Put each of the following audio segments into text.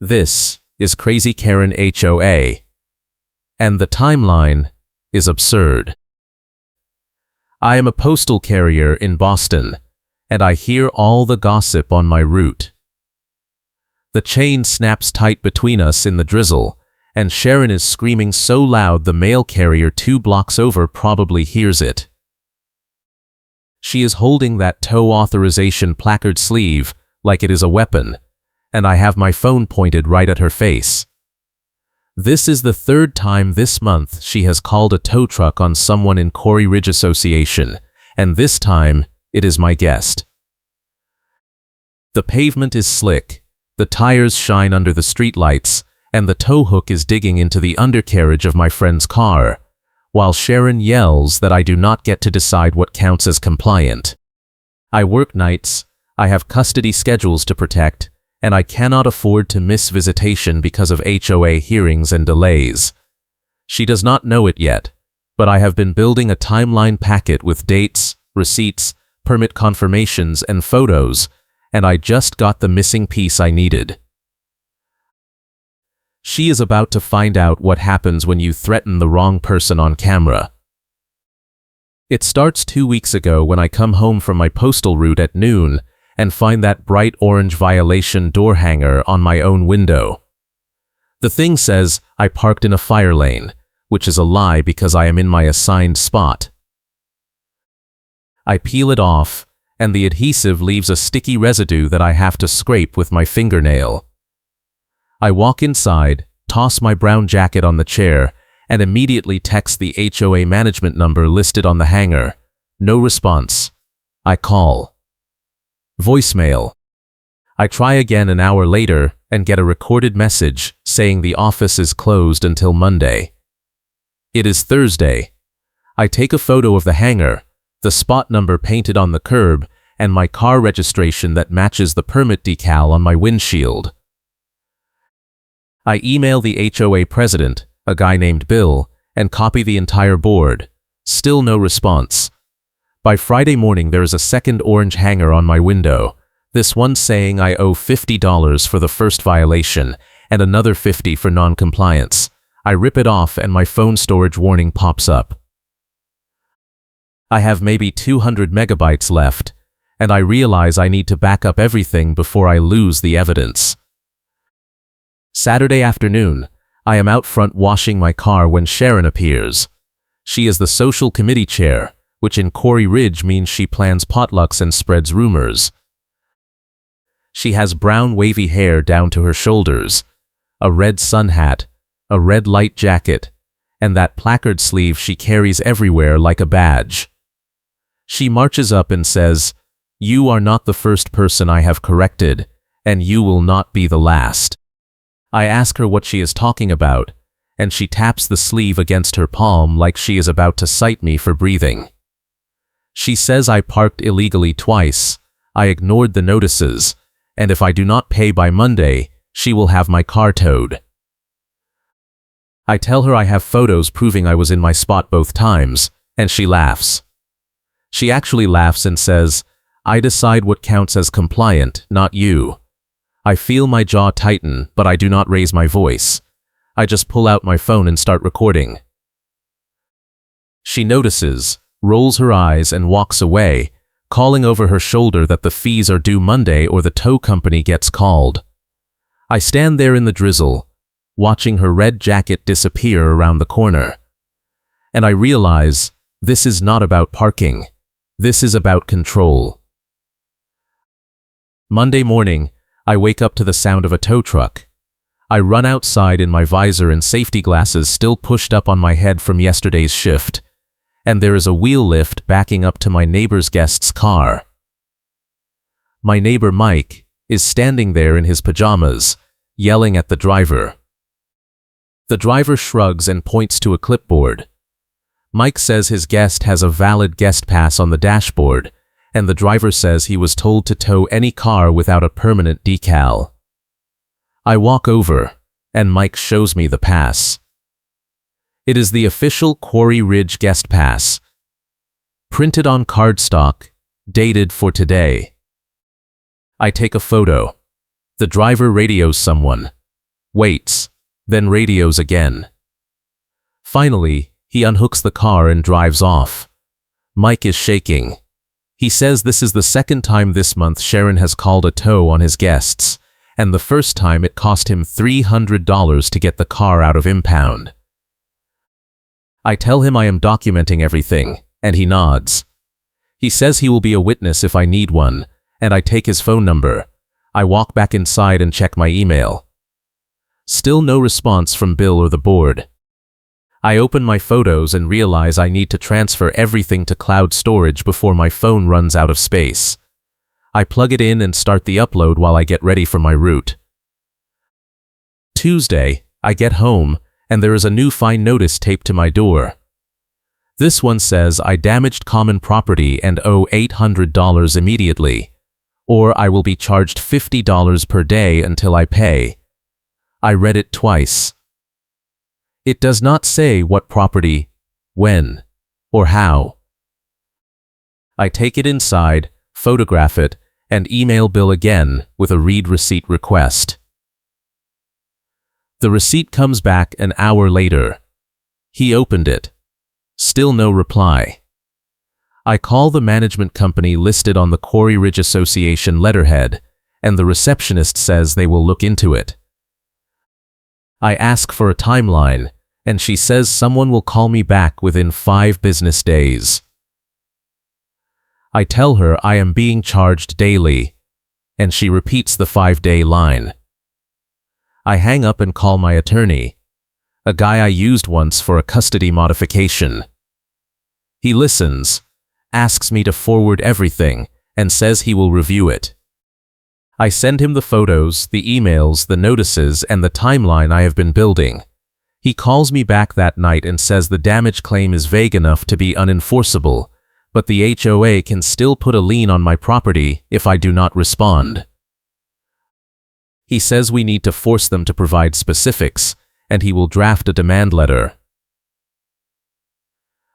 This is Crazy Karen HOA, and the timeline is absurd. I am a postal carrier in Boston, and I hear all the gossip on my route. The chain snaps tight between us in the drizzle, and Sharon is screaming so loud the mail carrier 2 blocks over probably hears it. She is holding that tow authorization placard sleeve like it is a weapon, and I have my phone pointed right at her face. This is the 3rd time this month she has called a tow truck on someone in Quarry Ridge Association, and this time it is my guest. The pavement is slick, the tires shine under the streetlights, and the tow hook is digging into the undercarriage of my friend's car, while Sharon yells that I do not get to decide what counts as compliant. I work nights, I have custody schedules to protect, and I cannot afford to miss visitation because of HOA hearings and delays. She does not know it yet, but I have been building a timeline packet with dates, receipts, permit confirmations, and photos, and I just got the missing piece I needed. She is about to find out what happens when you threaten the wrong person on camera. It starts 2 weeks ago when I come home from my postal route at noon and find that bright orange violation door hanger on my own window. The thing says I parked in a fire lane, which is a lie because I am in my assigned spot. I peel it off, and the adhesive leaves a sticky residue that I have to scrape with my fingernail. I walk inside, toss my brown jacket on the chair, and immediately text the HOA management number listed on the hanger. No response. I call. Voicemail. I try again an hour later and get a recorded message saying the office is closed until Monday. It is Thursday. I take a photo of the hanger, the spot number painted on the curb, and my car registration that matches the permit decal on my windshield. I email the HOA president, a guy named Bill, and copy the entire board. Still no response. By Friday morning there is a second orange hanger on my window, this one saying I owe $50 for the first violation and another $50 for non-compliance. I rip it off and my phone storage warning pops up. I have maybe 200 megabytes left, and I realize I need to back up everything before I lose the evidence. Saturday afternoon, I am out front washing my car when Sharon appears. She is the social committee chair, which in Quarry Ridge means she plans potlucks and spreads rumors. She has brown wavy hair down to her shoulders, a red sun hat, a red light jacket, and that placard sleeve she carries everywhere like a badge. She marches up and says, "You are not the first person I have corrected, and you will not be the last." I ask her what she is talking about, and she taps the sleeve against her palm like she is about to cite me for breathing. She says I parked illegally twice, I ignored the notices, and if I do not pay by Monday, she will have my car towed. I tell her I have photos proving I was in my spot both times, and she laughs. She actually laughs and says, "I decide what counts as compliant, not you." I feel my jaw tighten, but I do not raise my voice. I just pull out my phone and start recording. She notices, rolls her eyes, and walks away, calling over her shoulder that the fees are due Monday or the tow company gets called. I stand there in the drizzle, watching her red jacket disappear around the corner. And I realize, this is not about parking. This is about control. Monday morning, I wake up to the sound of a tow truck. I run outside in my visor and safety glasses still pushed up on my head from yesterday's shift, and there is a wheel lift backing up to my neighbor's guest's car. My neighbor Mike is standing there in his pajamas, yelling at the driver. The driver shrugs and points to a clipboard. Mike says his guest has a valid guest pass on the dashboard, and the driver says he was told to tow any car without a permanent decal. I walk over, and Mike shows me the pass. It is the official Quarry Ridge guest pass, printed on cardstock, dated for today. I take a photo. The driver radios someone. waits, then radios again. Finally, he unhooks the car and drives off. Mike is shaking. He says this is the second time this month Sharon has called a tow on his guests, and the first time it cost him $300 to get the car out of impound. I tell him I am documenting everything, and he nods. He says he will be a witness if I need one, and I take his phone number. I walk back inside and check my email. Still no response from Bill or the board. I open my photos and realize I need to transfer everything to cloud storage before my phone runs out of space. I plug it in and start the upload while I get ready for my route. Tuesday, I get home, and there is a new fine notice taped to my door. This one says I damaged common property and owe $800 immediately, or I will be charged $50 per day until I pay. I read it twice. It does not say what property, when, or how. I take it inside, photograph it, and email Bill again with a read receipt request. The receipt comes back an hour later. He opened it. Still no reply. I call the management company listed on the Quarry Ridge Association letterhead, and the receptionist says they will look into it. I ask for a timeline, and she says someone will call me back within 5 business days. I tell her I am being charged daily, and she repeats the 5-day line. I hang up and call my attorney, a guy I used once for a custody modification. He listens, asks me to forward everything, and says he will review it. I send him the photos, the emails, the notices, and the timeline I have been building. He calls me back that night and says the damage claim is vague enough to be unenforceable, but the HOA can still put a lien on my property if I do not respond. He says we need to force them to provide specifics, and he will draft a demand letter.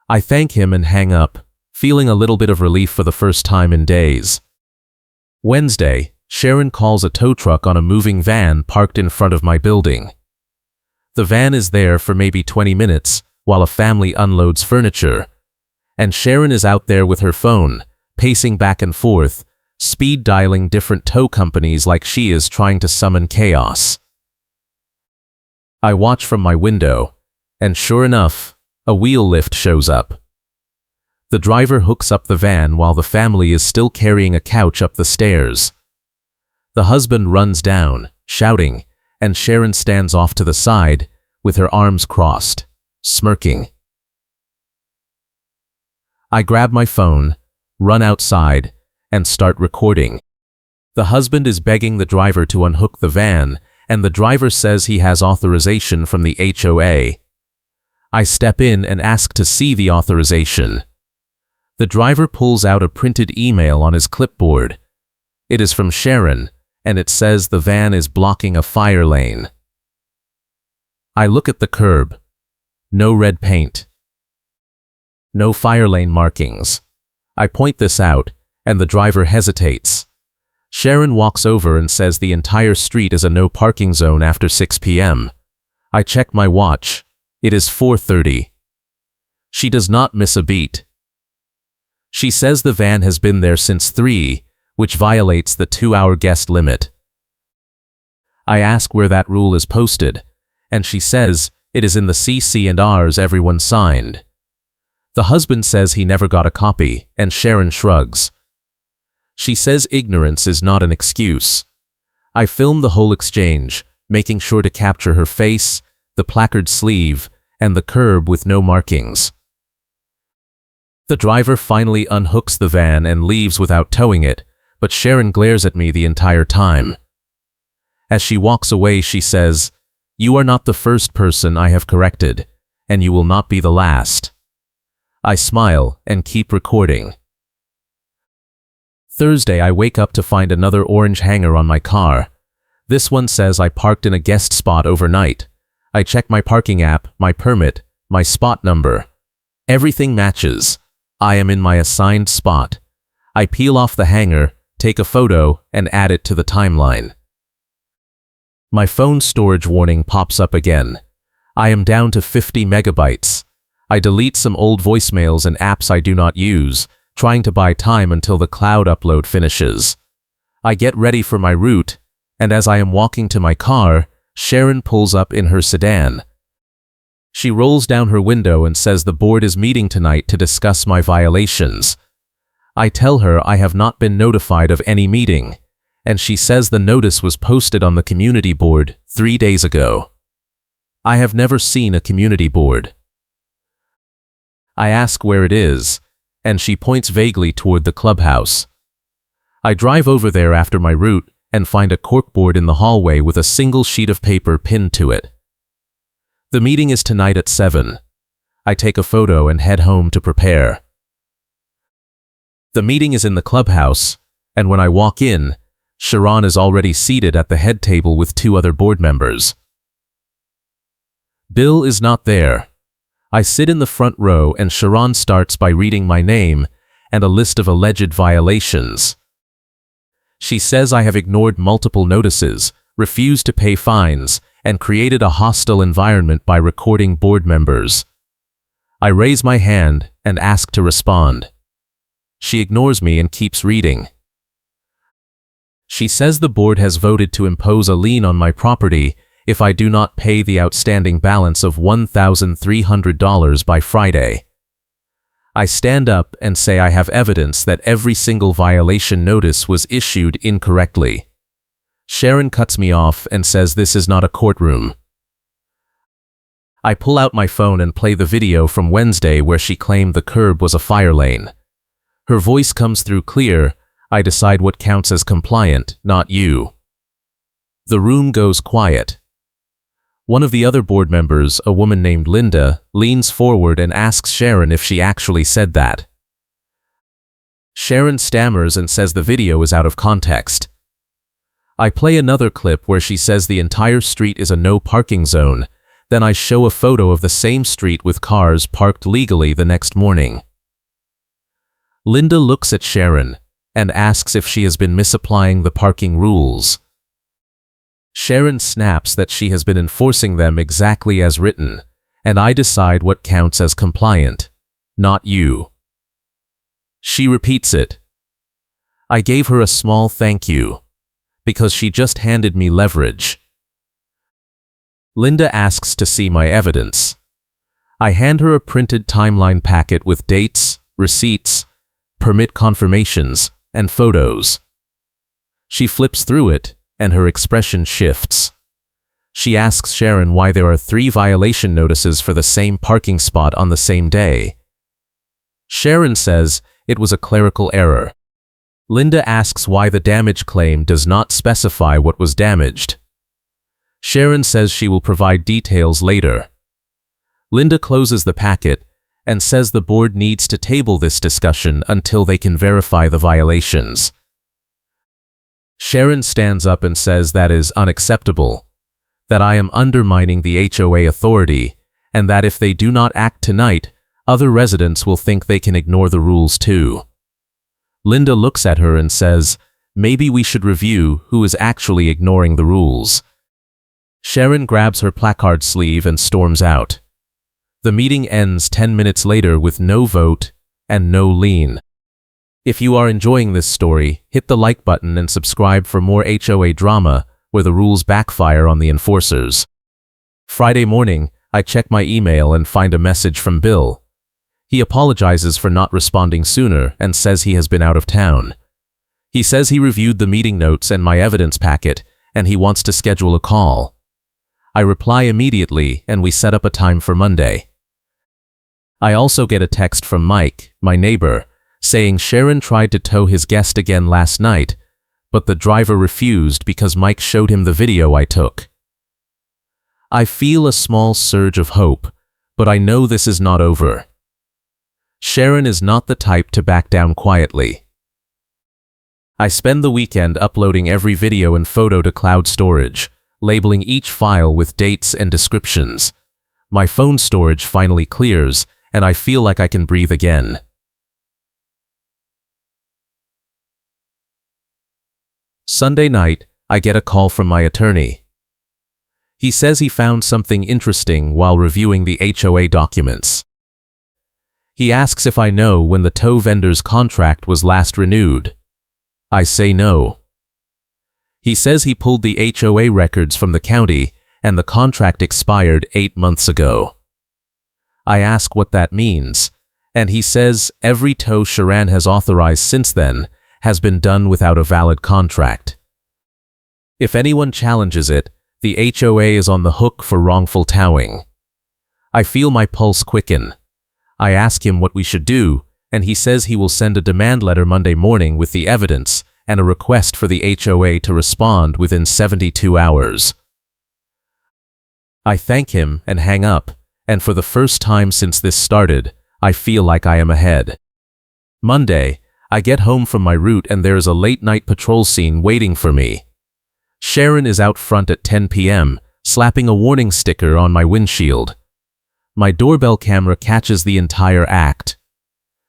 I thank him and hang up, feeling a little bit of relief for the first time in days. Wednesday, Sharon calls a tow truck on a moving van parked in front of my building. The van is there for maybe 20 minutes while a family unloads furniture, and Sharon is out there with her phone, pacing back and forth, speed dialing different tow companies like she is trying to summon chaos. I watch from my window, and sure enough, a wheel lift shows up. The driver hooks up the van while the family is still carrying a couch up the stairs. The husband runs down, shouting, and Sharon stands off to the side, with her arms crossed, smirking. I grab my phone, run outside, and start recording. The husband is begging the driver to unhook the van, and the driver says he has authorization from the HOA. I step in and ask to see the authorization. The driver pulls out a printed email on his clipboard. It is from Sharon, and it says the van is blocking a fire lane. I look at the curb. No red paint. No fire lane markings. I point this out, and the driver hesitates. Sharon walks over and says the entire street is a no parking zone after 6 p.m. I check my watch. It is 4:30. She does not miss a beat. She says the van has been there since 3, which violates the 2-hour guest limit. I ask where that rule is posted, and she says it is in the CC&Rs everyone signed. The husband says he never got a copy, and Sharon shrugs. She says ignorance is not an excuse. I film the whole exchange, making sure to capture her face, the placard sleeve, and the curb with no markings. The driver finally unhooks the van and leaves without towing it, but Sharon glares at me the entire time. As she walks away, she says, "You are not the first person I have corrected, and you will not be the last." I smile and keep recording. Thursday, I wake up to find another orange hanger on my car. This one says I parked in a guest spot overnight. I check my parking app, my permit, my spot number. Everything matches. I am in my assigned spot. I peel off the hanger, take a photo, and add it to the timeline. My phone storage warning pops up again. I am down to 50 megabytes. I delete some old voicemails and apps I do not use, trying to buy time until the cloud upload finishes. I get ready for my route, and as I am walking to my car, Sharon pulls up in her sedan. She rolls down her window and says the board is meeting tonight to discuss my violations. I tell her I have not been notified of any meeting, and she says the notice was posted on the community board 3 days ago. I have never seen a community board. I ask where it is, and she points vaguely toward the clubhouse. I drive over there after my route and find a corkboard in the hallway with a single sheet of paper pinned to it. The meeting is tonight at 7. I take a photo and head home to prepare. The meeting is in the clubhouse, and when I walk in, Sharon is already seated at the head table with 2 other board members. Bill is not there. I sit in the front row and Sharon starts by reading my name and a list of alleged violations. She says I have ignored multiple notices, refused to pay fines, and created a hostile environment by recording board members. I raise my hand and ask to respond. She ignores me and keeps reading. She says the board has voted to impose a lien on my property if I do not pay the outstanding balance of $1,300 by Friday. I stand up and say I have evidence that every single violation notice was issued incorrectly. Sharon cuts me off and says this is not a courtroom. I pull out my phone and play the video from Wednesday where she claimed the curb was a fire lane. Her voice comes through clear. I decide what counts as compliant, not you. The room goes quiet. One of the other board members, a woman named Linda, leans forward and asks Sharon if she actually said that. Sharon stammers and says the video is out of context. I play another clip where she says the entire street is a no parking zone, then I show a photo of the same street with cars parked legally the next morning. Linda looks at Sharon and asks if she has been misapplying the parking rules. Sharon snaps that she has been enforcing them exactly as written, and I decide what counts as compliant, not you. She repeats it. I gave her a small thank you, because she just handed me leverage. Linda asks to see my evidence. I hand her a printed timeline packet with dates, receipts, permit confirmations, and photos. She flips through it, and her expression shifts. She asks Sharon why there are 3 violation notices for the same parking spot on the same day. Sharon says it was a clerical error. Linda asks why the damage claim does not specify what was damaged. Sharon says she will provide details later. Linda closes the packet and says the board needs to table this discussion until they can verify the violations. Sharon stands up and says that is unacceptable, that I am undermining the HOA authority, and that if they do not act tonight, other residents will think they can ignore the rules too. Linda looks at her and says, maybe we should review who is actually ignoring the rules. Sharon grabs her placard sleeve and storms out. The meeting ends 10 minutes later with no vote and no lien. If you are enjoying this story, hit the like button and subscribe for more HOA drama where the rules backfire on the enforcers. Friday morning, I check my email and find a message from Bill. He apologizes for not responding sooner and says he has been out of town. He says he reviewed the meeting notes and my evidence packet, and he wants to schedule a call. I reply immediately and we set up a time for Monday. I also get a text from Mike, my neighbor, saying Sharon tried to tow his guest again last night, but the driver refused because Mike showed him the video I took. I feel a small surge of hope, but I know this is not over. Sharon is not the type to back down quietly. I spend the weekend uploading every video and photo to cloud storage, labeling each file with dates and descriptions. My phone storage finally clears, and I feel like I can breathe again. Sunday night, I get a call from my attorney. He says he found something interesting while reviewing the HOA documents. He asks if I know when the tow vendor's contract was last renewed. I say no. He says he pulled the HOA records from the county and the contract expired 8 months ago. I ask what that means, and he says every tow Sharon has authorized since then has been done without a valid contract. If anyone challenges it, the HOA is on the hook for wrongful towing. I feel my pulse quicken. I ask him what we should do, and he says he will send a demand letter Monday morning with the evidence and a request for the HOA to respond within 72 hours. I thank him and hang up, and for the first time since this started, I feel like I am ahead. Monday, I get home from my route and there is a late-night patrol scene waiting for me. Sharon is out front at 10 p.m., slapping a warning sticker on my windshield. My doorbell camera catches the entire act.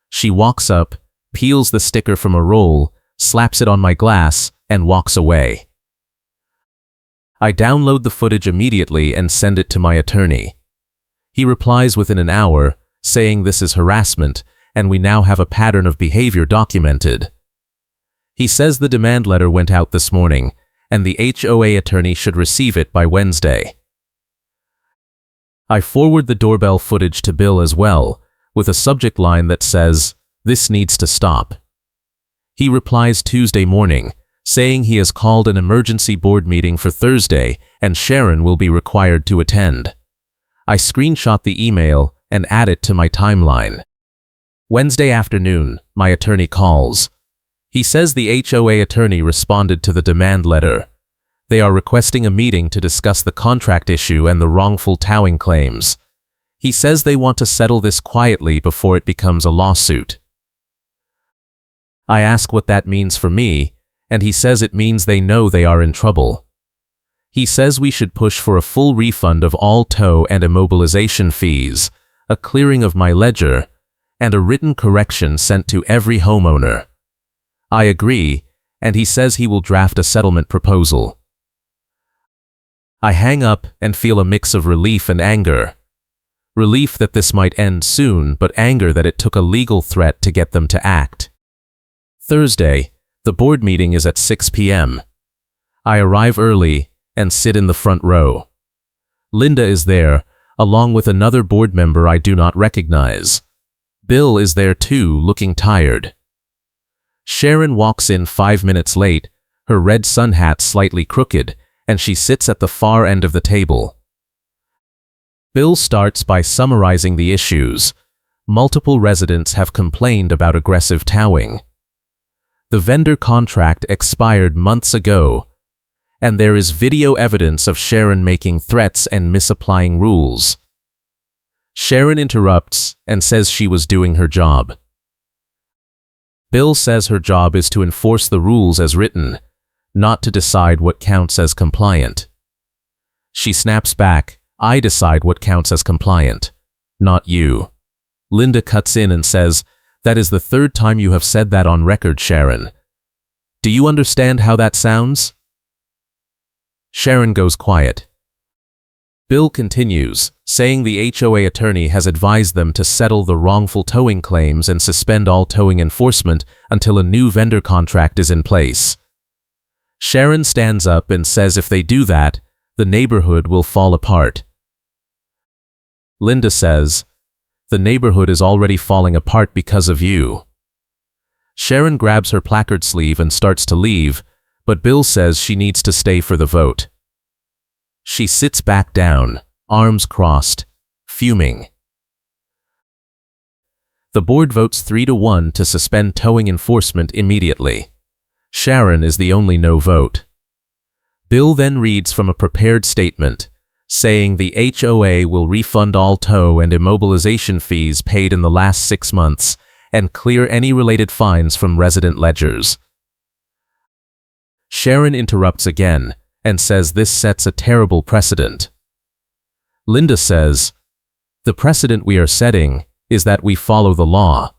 She walks up, peels the sticker from a roll, slaps it on my glass, and walks away. I download the footage immediately and send it to my attorney. He replies within an hour, saying this is harassment, and we now have a pattern of behavior documented. He says the demand letter went out this morning, and the HOA attorney should receive it by Wednesday. I forward the doorbell footage to Bill as well, with a subject line that says, "This needs to stop." He replies Tuesday morning, saying he has called an emergency board meeting for Thursday and Sharon will be required to attend. I screenshot the email and add it to my timeline. Wednesday afternoon, my attorney calls. He says the HOA attorney responded to the demand letter. They are requesting a meeting to discuss the contract issue and the wrongful towing claims. He says they want to settle this quietly before it becomes a lawsuit. I ask what that means for me, and he says it means they know they are in trouble. He says we should push for a full refund of all tow and immobilization fees, a clearing of my ledger, and a written correction sent to every homeowner. I agree, and he says he will draft a settlement proposal. I hang up and feel a mix of relief and anger. Relief that this might end soon, but anger that it took a legal threat to get them to act. Thursday, the board meeting is at 6 p.m. I arrive early and sit in the front row. Linda is there, along with another board member I do not recognize. Bill is there too, looking tired. Sharon walks in 5 minutes late, her red sun hat slightly crooked, and she sits at the far end of the table. Bill starts by summarizing the issues. Multiple residents have complained about aggressive towing. The vendor contract expired months ago, and there is video evidence of Sharon making threats and misapplying rules. Sharon interrupts and says she was doing her job. Bill says her job is to enforce the rules as written, not to decide what counts as compliant. She snaps back, "I decide what counts as compliant, not you." Linda cuts in and says, "That is the third time you have said that on record, Sharon. Do you understand how that sounds?" Sharon goes quiet. Bill continues, saying the HOA attorney has advised them to settle the wrongful towing claims and suspend all towing enforcement until a new vendor contract is in place. Sharon stands up and says if they do that, the neighborhood will fall apart. Linda says, "The neighborhood is already falling apart because of you." Sharon grabs her placard sleeve and starts to leave, but Bill says she needs to stay for the vote. She sits back down, arms crossed, fuming. The board votes 3-1 to suspend towing enforcement immediately. Sharon is the only no vote. Bill then reads from a prepared statement, saying the HOA will refund all tow and immobilization fees paid in the last 6 months and clear any related fines from resident ledgers. Sharon interrupts again and says this sets a terrible precedent. Linda says, "The precedent we are setting is that we follow the law."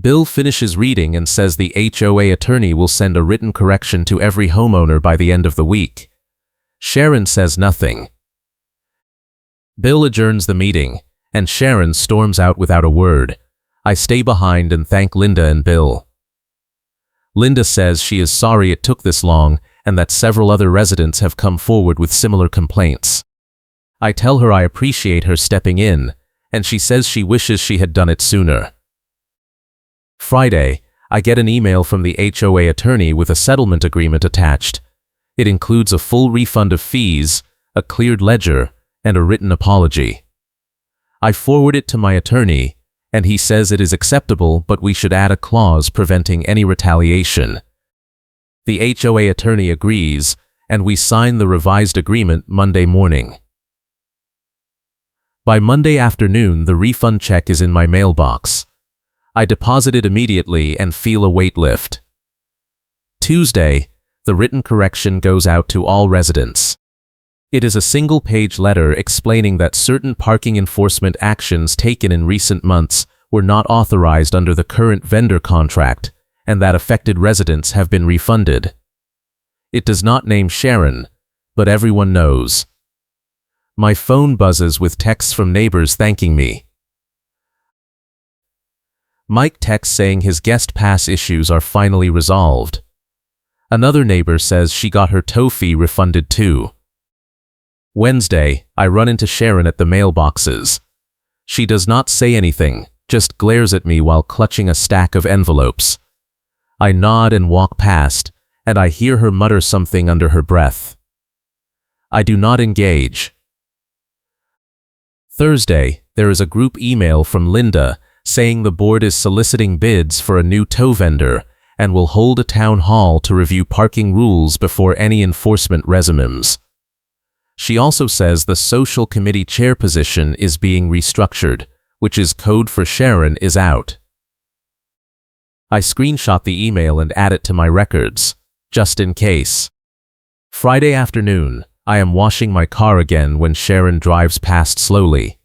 Bill finishes reading and says the HOA attorney will send a written correction to every homeowner by the end of the week. Sharon says nothing. Bill adjourns the meeting, and Sharon storms out without a word. I stay behind and thank Linda and Bill. Linda says she is sorry it took this long and that several other residents have come forward with similar complaints. I tell her I appreciate her stepping in, and she says she wishes she had done it sooner. Friday, I get an email from the HOA attorney with a settlement agreement attached. It includes a full refund of fees, a cleared ledger, and a written apology. I forward it to my attorney, and he says it is acceptable, but we should add a clause preventing any retaliation. The HOA attorney agrees, and we sign the revised agreement Monday morning. By Monday afternoon, the refund check is in my mailbox. I deposit it immediately and feel a weight lift. Tuesday, the written correction goes out to all residents. It is a single-page letter explaining that certain parking enforcement actions taken in recent months were not authorized under the current vendor contract, and that affected residents have been refunded. It does not name Sharon, but everyone knows. My phone buzzes with texts from neighbors thanking me. Mike texts saying his guest pass issues are finally resolved. Another neighbor says she got her tow fee refunded too. Wednesday, I run into Sharon at the mailboxes. She does not say anything, just glares at me while clutching a stack of envelopes. I nod and walk past, and I hear her mutter something under her breath. I do not engage. Thursday, there is a group email from Linda saying the board is soliciting bids for a new tow vendor and will hold a town hall to review parking rules before any enforcement resumes. She also says the social committee chair position is being restructured, which is code for Sharon is out. I screenshot the email and add it to my records, just in case. Friday afternoon, I am washing my car again when Sharon drives past slowly.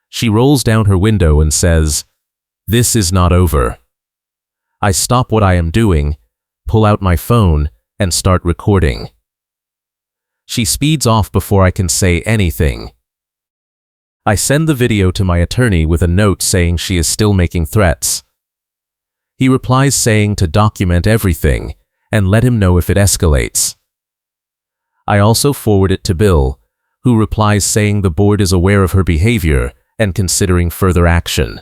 She rolls down her window and says, "This is not over." I stop what I am doing, pull out my phone, and start recording. She speeds off before I can say anything. I send the video to my attorney with a note saying she is still making threats. He replies saying to document everything and let him know if it escalates. I also forward it to Bill, who replies saying the board is aware of her behavior and considering further action.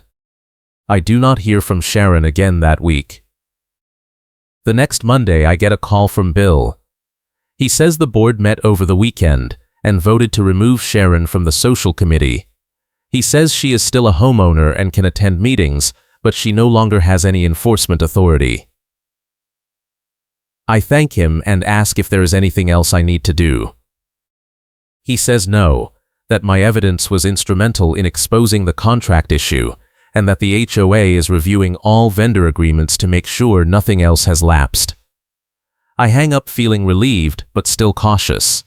I do not hear from Sharon again that week. The next Monday, I get a call from Bill. He says the board met over the weekend and voted to remove Sharon from the social committee. He says she is still a homeowner and can attend meetings, but she no longer has any enforcement authority. I thank him and ask if there is anything else I need to do. He says no, that my evidence was instrumental in exposing the contract issue, and that the HOA is reviewing all vendor agreements to make sure nothing else has lapsed. I hang up feeling relieved, but still cautious.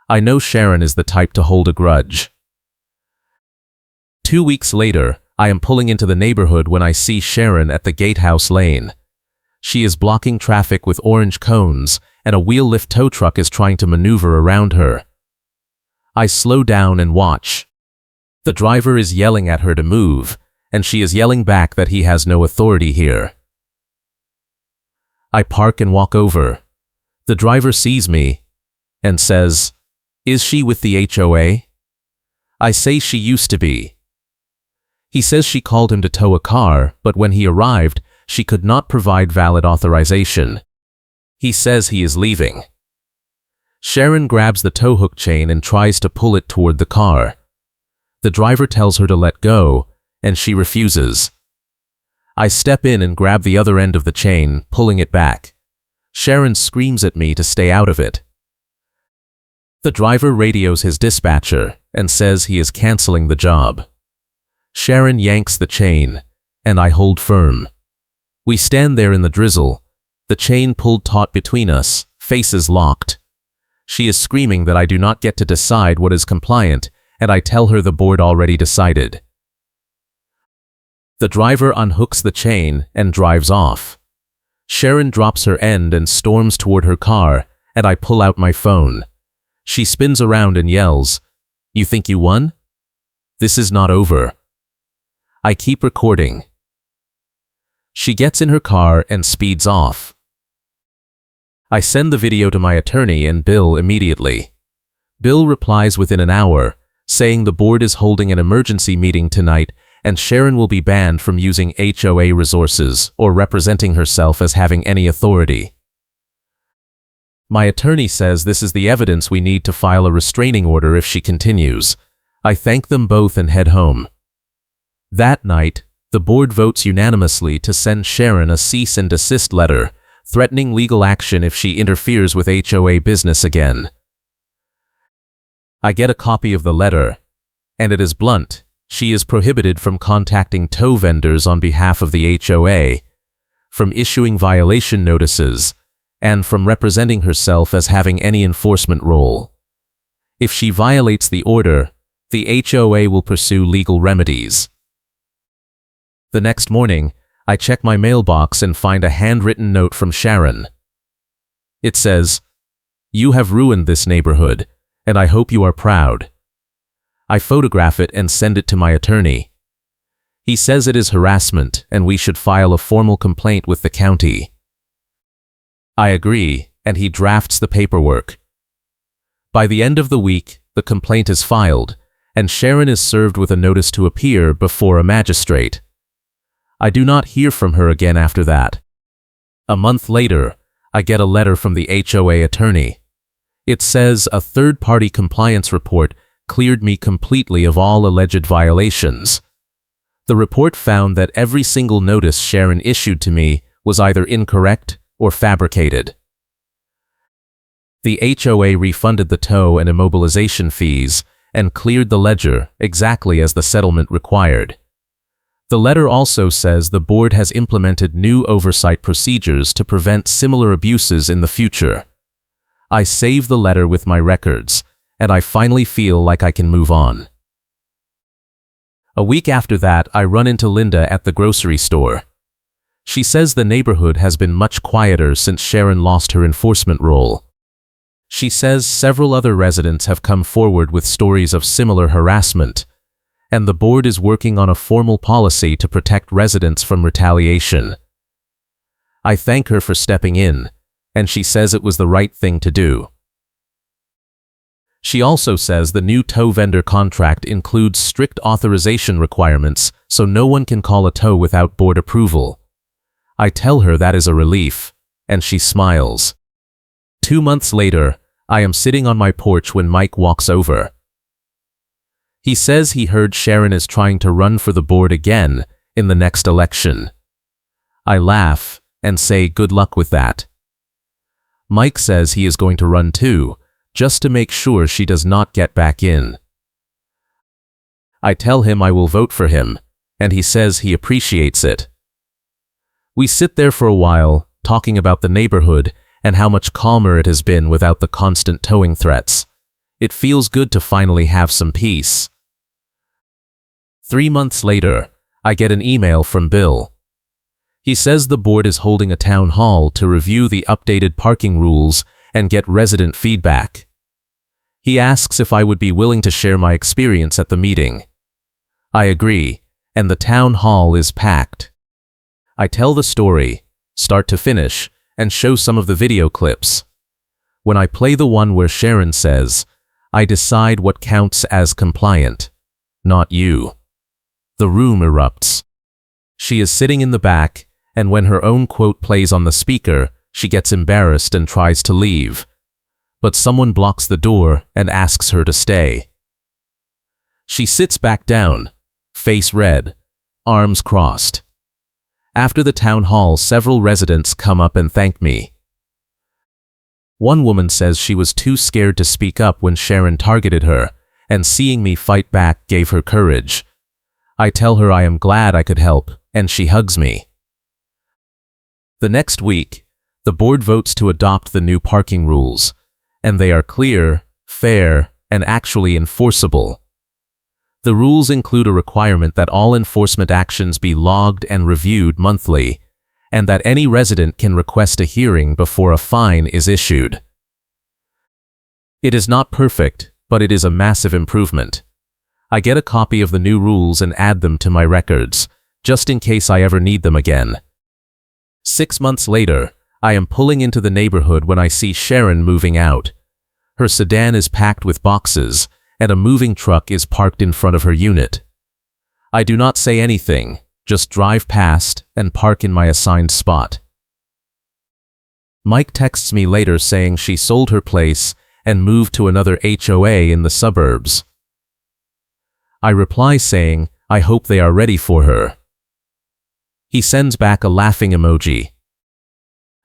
I know Sharon is the type to hold a grudge. 2 weeks later, I am pulling into the neighborhood when I see Sharon at the Gatehouse Lane. She is blocking traffic with orange cones, and a wheel-lift tow truck is trying to maneuver around her. I slow down and watch. The driver is yelling at her to move, and she is yelling back that he has no authority here. I park and walk over. The driver sees me and says, "Is she with the HOA?" I say she used to be. He says she called him to tow a car, but when he arrived, she could not provide valid authorization. He says he is leaving. Sharon grabs the tow hook chain and tries to pull it toward the car. The driver tells her to let go, and she refuses. I step in and grab the other end of the chain, pulling it back. Sharon screams at me to stay out of it. The driver radios his dispatcher and says he is canceling the job. Sharon yanks the chain, and I hold firm. We stand there in the drizzle, the chain pulled taut between us, faces locked. She is screaming that I do not get to decide what is compliant, and I tell her the board already decided. The driver unhooks the chain and drives off. Sharon drops her end and storms toward her car, and I pull out my phone. She spins around and yells, "You think you won? This is not over." I keep recording. She gets in her car and speeds off. I send the video to my attorney and Bill immediately. Bill replies within an hour, saying the board is holding an emergency meeting tonight and Sharon will be banned from using HOA resources or representing herself as having any authority. My attorney says this is the evidence we need to file a restraining order if she continues. I thank them both and head home. That night, the board votes unanimously to send Sharon a cease and desist letter, threatening legal action if she interferes with HOA business again. I get a copy of the letter, and it is blunt. She is prohibited from contacting tow vendors on behalf of the HOA, from issuing violation notices, and from representing herself as having any enforcement role. If she violates the order, the HOA will pursue legal remedies. The next morning, I check my mailbox and find a handwritten note from Sharon. It says, "You have ruined this neighborhood, and I hope you are proud." I photograph it and send it to my attorney. He says it is harassment and we should file a formal complaint with the county. I agree, and he drafts the paperwork. By the end of the week, the complaint is filed, and Sharon is served with a notice to appear before a magistrate. I do not hear from her again after that. A month later, I get a letter from the HOA attorney. It says a third-party compliance report cleared me completely of all alleged violations. The report found that every single notice Sharon issued to me was either incorrect or fabricated. The HOA refunded the tow and immobilization fees and cleared the ledger exactly as the settlement required. The letter also says the board has implemented new oversight procedures to prevent similar abuses in the future. I save the letter with my records, and I finally feel like I can move on. A week after that, I run into Linda at the grocery store. She says the neighborhood has been much quieter since Sharon lost her enforcement role. She says several other residents have come forward with stories of similar harassment, and the board is working on a formal policy to protect residents from retaliation. I thank her for stepping in, and she says it was the right thing to do. She also says the new tow vendor contract includes strict authorization requirements, so no one can call a tow without board approval. I tell her that is a relief, and she smiles. 2 months later, I am sitting on my porch when Mike walks over. He says he heard Sharon is trying to run for the board again in the next election. I laugh and say good luck with that. Mike says he is going to run too, just to make sure she does not get back in. I tell him I will vote for him, and he says he appreciates it. We sit there for a while, talking about the neighborhood and how much calmer it has been without the constant towing threats. It feels good to finally have some peace. 3 months later, I get an email from Bill. He says the board is holding a town hall to review the updated parking rules and get resident feedback. He asks if I would be willing to share my experience at the meeting. I agree, and the town hall is packed. I tell the story, start to finish, and show some of the video clips. When I play the one where Sharon says, "I decide what counts as compliant, not you," the room erupts. She is sitting in the back, and when her own quote plays on the speaker, she gets embarrassed and tries to leave. But someone blocks the door and asks her to stay. She sits back down, face red, arms crossed. After the town hall, several residents come up and thank me. One woman says she was too scared to speak up when Sharon targeted her, and seeing me fight back gave her courage. I tell her I am glad I could help, and she hugs me. The next week, the board votes to adopt the new parking rules, and they are clear, fair, and actually enforceable. The rules include a requirement that all enforcement actions be logged and reviewed monthly, and that any resident can request a hearing before a fine is issued. It is not perfect, but it is a massive improvement. I get a copy of the new rules and add them to my records, just in case I ever need them again. 6 months later, I am pulling into the neighborhood when I see Sharon moving out. Her sedan is packed with boxes, and a moving truck is parked in front of her unit. I do not say anything, just drive past and park in my assigned spot. Mike texts me later saying she sold her place and moved to another HOA in the suburbs. I reply saying, I hope they are ready for her. He sends back a laughing emoji.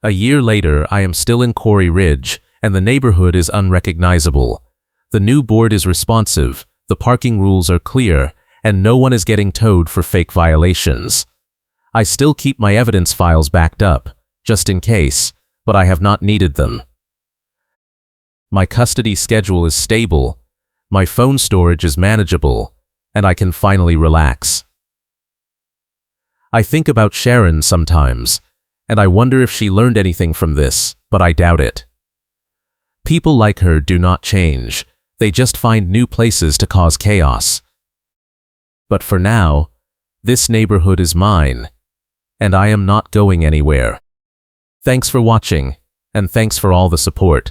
A year later, I am still in Quarry Ridge, and the neighborhood is unrecognizable. The new board is responsive, the parking rules are clear, and no one is getting towed for fake violations. I still keep my evidence files backed up, just in case, but I have not needed them. My custody schedule is stable, my phone storage is manageable, and I can finally relax. I think about Sharon sometimes, and I wonder if she learned anything from this, but I doubt it. People like her do not change, they just find new places to cause chaos. But for now, this neighborhood is mine, and I am not going anywhere. Thanks for watching, and thanks for all the support.